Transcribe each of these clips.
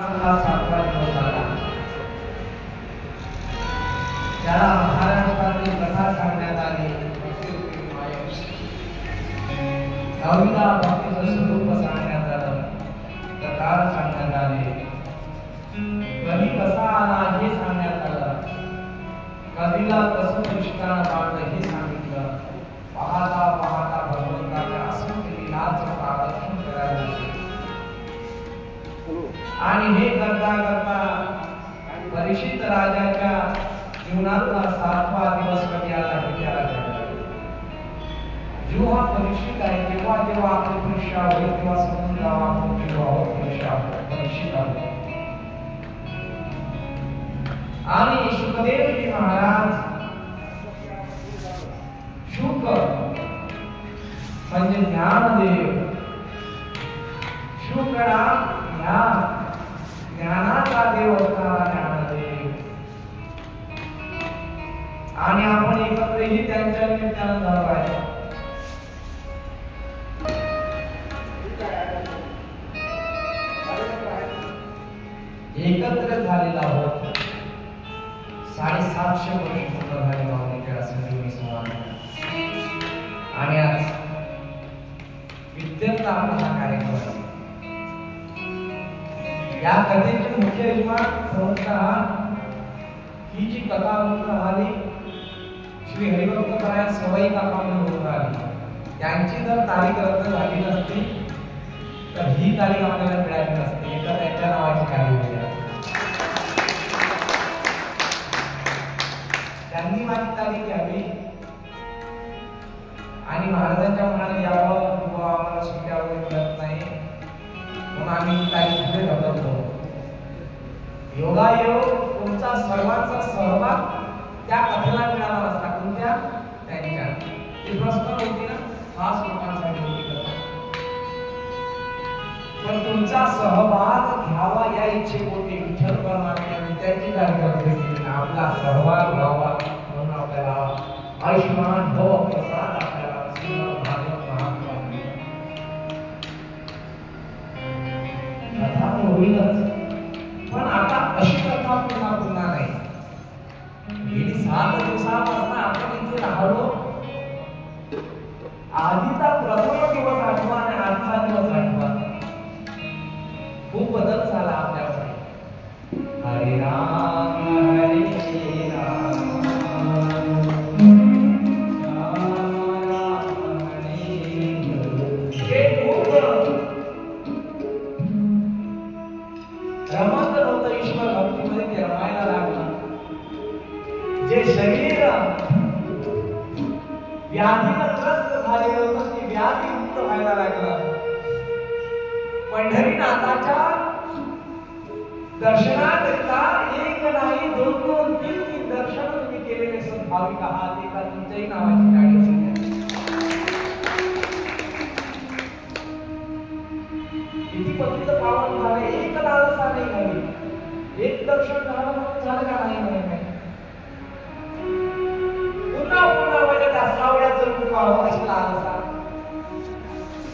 सातवा दिवस आला. त्याला महाराष्ट्रातील कथा सांगण्यात आली. गावीला भक्तीचं स्वरूप सांगण्यात आलं. कथा सांगण्यात आले. कधी कसा आला हे सांगण्यात आलं. कधीला कसं कृष्णाला पाळलं हे सांगितलं. पाहता पाहता भगवंताच्या असंख्य लीलांचं प्रदर्शन करायला लागले. आणि हे करता करता परीक्षित राजाच्या जीवनातला 7वा दिवस कधी आला हे त्याला कळलं. जेव्हा परीक्षित आहे जेव्हा जेव्हा आपली परीक्षा होईल तेव्हा समजून जावा आपण जेव्हा परीक्षित आहोत. आणि शुकदेवजी महाराज शुक म्हणजे ज्ञानदेव. शुकरा ज्ञानाचा देव असणारा ज्ञानदेव. आणि आपण एकत्रही त्यांच्या निमित्तानं झालो आहे. एकत्र झालेला आहोत. 750 वर्ष पूर्ण झाले भावनेच्या संजीवनी समाजात. आणि आज विद्यंत आपला हा कार्यक्रम आहे. या कथेचे मुख्य यजमान प्रमुखतः ही जी कथा होऊन राहिली श्री हरिभक्तपरायण सवई काकांनी होऊन राहिली. त्यांची जर तारीख रद्द झाली नसती तर ही तारीख आपल्याला मिळाली नसती. एका त्यांच्या नावाची तारीख होती. त्यांनी माझी तारीख घ्यावी आणि महाराजांच्या मनात यावं किंवा आम्हाला सुट्ट्या वगैरे मिळत नाही म्हणून आम्ही ही तारीख पुढे ढकलतो. योगायोग तुमचा सर्वांचा सहभाग त्या कथेला मिळाला नसता. कोणत्या त्यांच्या ती प्रश्न होती ना खास लोकांसाठी होती कथा. पण तुमचा सहभाग घ्यावा या इच्छेपोटी विठ्ठल परमात्म्याने त्यांची तारीख केली. आपला सहभाग व्हावा म्हणून आपल्याला आयुष्मान भव प्रसाद आपल्याला श्रीमद भागवत महात्म्य कथा होईलच. पण आता अशी कथा पुन्हा नाही. गेली 7 दिवसापासून आपण इथे राहिलो. आधीचा प्रथम दिवस आठवा आणि आजचा दिवस आठवा. खूप बदल झाला आपल्याकडे. हरे राम हरे राम रमत होतं ईश्वर भक्तीमध्ये ते रमायला लागलं. जे शरीर व्याधीनं त्रस्त झालेलं होतं ते व्याधीमुक्त व्हायला लागलं. पंढरीनाथाच्या दर्शनाकरिता एक नाही 2-2, 3-3 दर्शन तुम्ही केलेले सद्भाविक आहात. एका तुमच्याही नावाची गाडी असेल. किती पतित पावन झाले. एक लालसा नाही झाली. एक दर्शन झालं म्हणून झालं का नाही म्हणे. पुन्हा म्हणजे त्या सावळ्याचं रूप पाहावं अशी लालसा.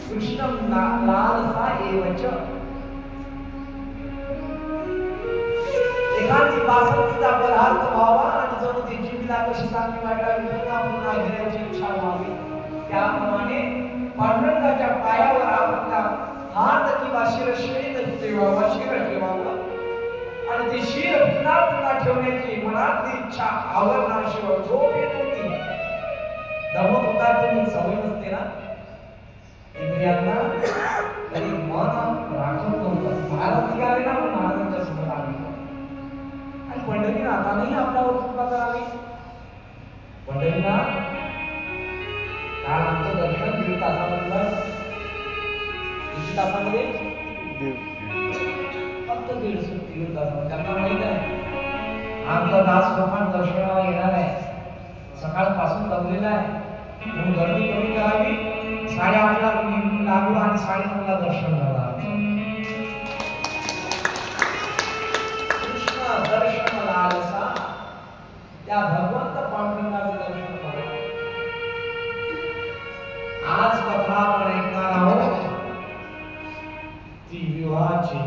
कृष्ण लालसा एवच. एखादी बासंतीचा पदार्थ व्हावा आणि जणू ती जीभला कशी चांगली वाटावी पुन्हा घेण्याची इच्छा व्हावी. त्याप्रमाणे पांडुरंगाच्या पायावर आपला हात किंवा शिर ठेवावा आणि ते शिर पुन्हा ठेवण्याची मनातली इच्छा आवरणाशिवाय झोप येत होती. दमत होता तुम्ही सवय नसते ना इंद्रियांना तरी मन राखत नव्हतं. महाराज निघाले ना महाराजांच्या समोर आले आणि पंढरीनाथानेही आपल्यावर कृपा करावी. पंढरीनाथ काल आमचं दर्शन 1.5 तासामधलं. किती तासामध्ये? फक्त 1.5 तासामध्ये. त्यांना माहित आहे आमचा दास लोकांना दर्शनाला येणार आहे. सकाळपासून दमलेला आहे म्हणून गर्दी कमी करावी. 8:30ला लागलो आणि 9:30ला दर्शन झालं. कृष्ण दर्शन लालसा त्या भगवंत पांडुरंगाचं दर्शन करा. आज कथा आपण ऐकणार आहोत ती विवाहाची.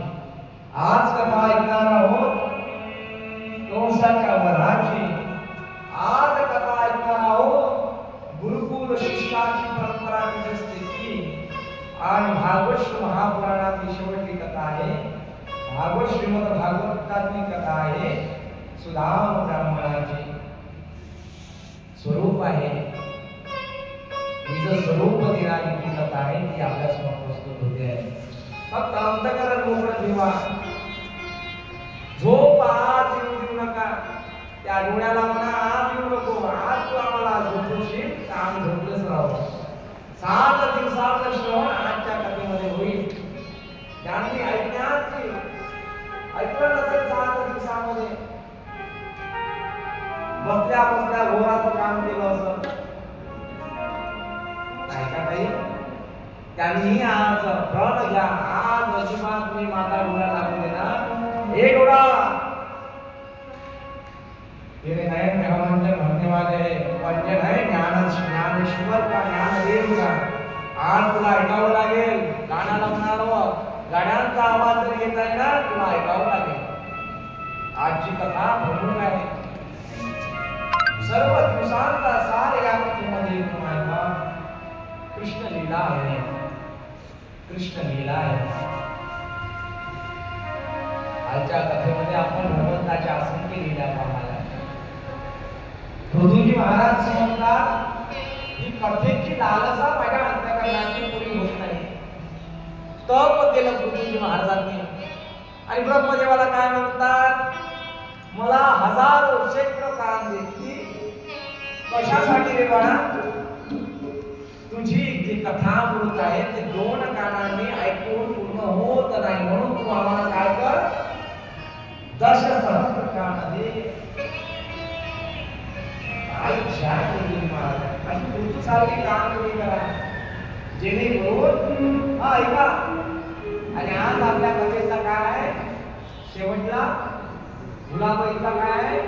आज कथा ऐकणार आहोत कंसाच्या वधाची, आज कथा ऐकणार आहोत गुरुकुल शिष्याची परंपरा कशी असते ती, आणि भागवत महापुराणातली शेवटची कथा आहे, भागवत श्रीमद भागवतातली कथा आहे सुदाम ब्राह्मणाची. स्वरूप आहे तिचं स्वरूप देणारी ती कथा आहे, ती आपल्यासमोर प्रस्तुत होते आहे. फक्त अंतःकरण मोकळं ठेवा, झोप आज येऊ देऊ नका. त्या डोळ्याला म्हणा आज येऊ नको, आज तू आम्हाला झोपवशील तर आम्ही झोपलेच राहू. 7 दिवसाचं श्रवण आजच्या कथेमध्ये होईल. त्यांनी ऐकण्याची ऐकलं नसेल 7 दिवसामध्ये, बसल्या बसल्या घोराचं काम केलं असं नाही का काही. त्यांनी आज प्रण घ्या, आज अजिबात मी माझा डोळा लागू देणार. हे डोळा तेरे नयन में हमंजन भरने वाले पंजन है ज्ञानेश्वर का, ज्ञानदेव का. आज तुला ऐकावं लागेल, गाण्याला म्हणालो गाण्यांचा आवाज जर येत आहे ना तुला ऐकावं लागेल. आजची कथा प्रमुख आहे, सर्व दिवसांचा सार या कथेमध्ये येतो आहे. कृष्ण लीला आहे, कृष्ण लीला आहे. आजच्या कथेमध्ये आपण भगवंताच्या असंख्य लीला पाहायला. पृथ्वीजी महाराज म्हणतात ही कथेची लालसा माझ्या अंतःकरणाची पुरी होत नाही. तप केलं पृथ्वीजी महाराजांनी, आणि ब्रह्मदेवाला काय म्हणतात, मला हजारो शेकडो कान देती. कशासाठी रे बाळा, तुझी जी कथामृत आहे ते 2 कानांनी ऐकून पूर्ण होत नाही, म्हणून तू आम्हाला काय कर, 10 सहस्त्र कान दे. सारखी काम तुम्ही करा जेणेकरून हा ऐका. आणि आज आपल्या कथेचा काय आहे, शेवटला गुलाबाईचा काय आहे,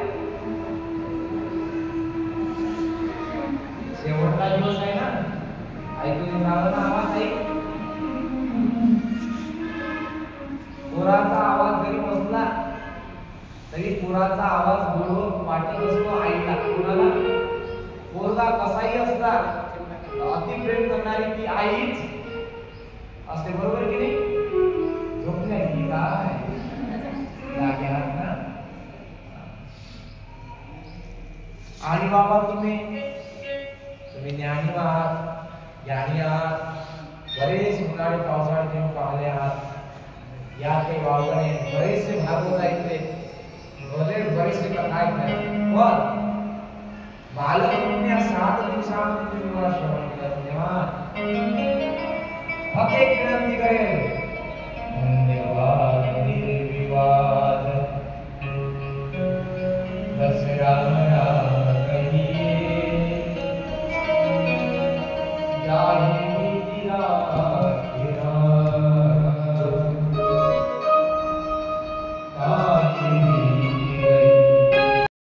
शेवटचा दिवस आहे ना. ऐकून राहिलं ना आवाज आहे, पोराचा आवाज जरी बसला तरी पोराचा आवाज बरोबर वाटत असतो आईला. कोणाला पोरगा कसाही असला अति प्रेम करणारी ती आईच असते, बरोबर की नाही. झोपल्या की काय जागे आहात ना. आणि बाबा तुम्ही ज्ञानी आहात, ज्ञानी आहात, बरेच उन्हाळे पावसाळे तुम्ही पाहिले आहात. या काही वावणे बरेचसे भागवत ऐकले, बरेचसे कथा ऐकले, पण बालपणी 7 दिवसामध्ये तुम्ही मला श्रवण केलं तेव्हा फक्त एक विनंती करेल, धन्यवाद निर्विवाद दशराम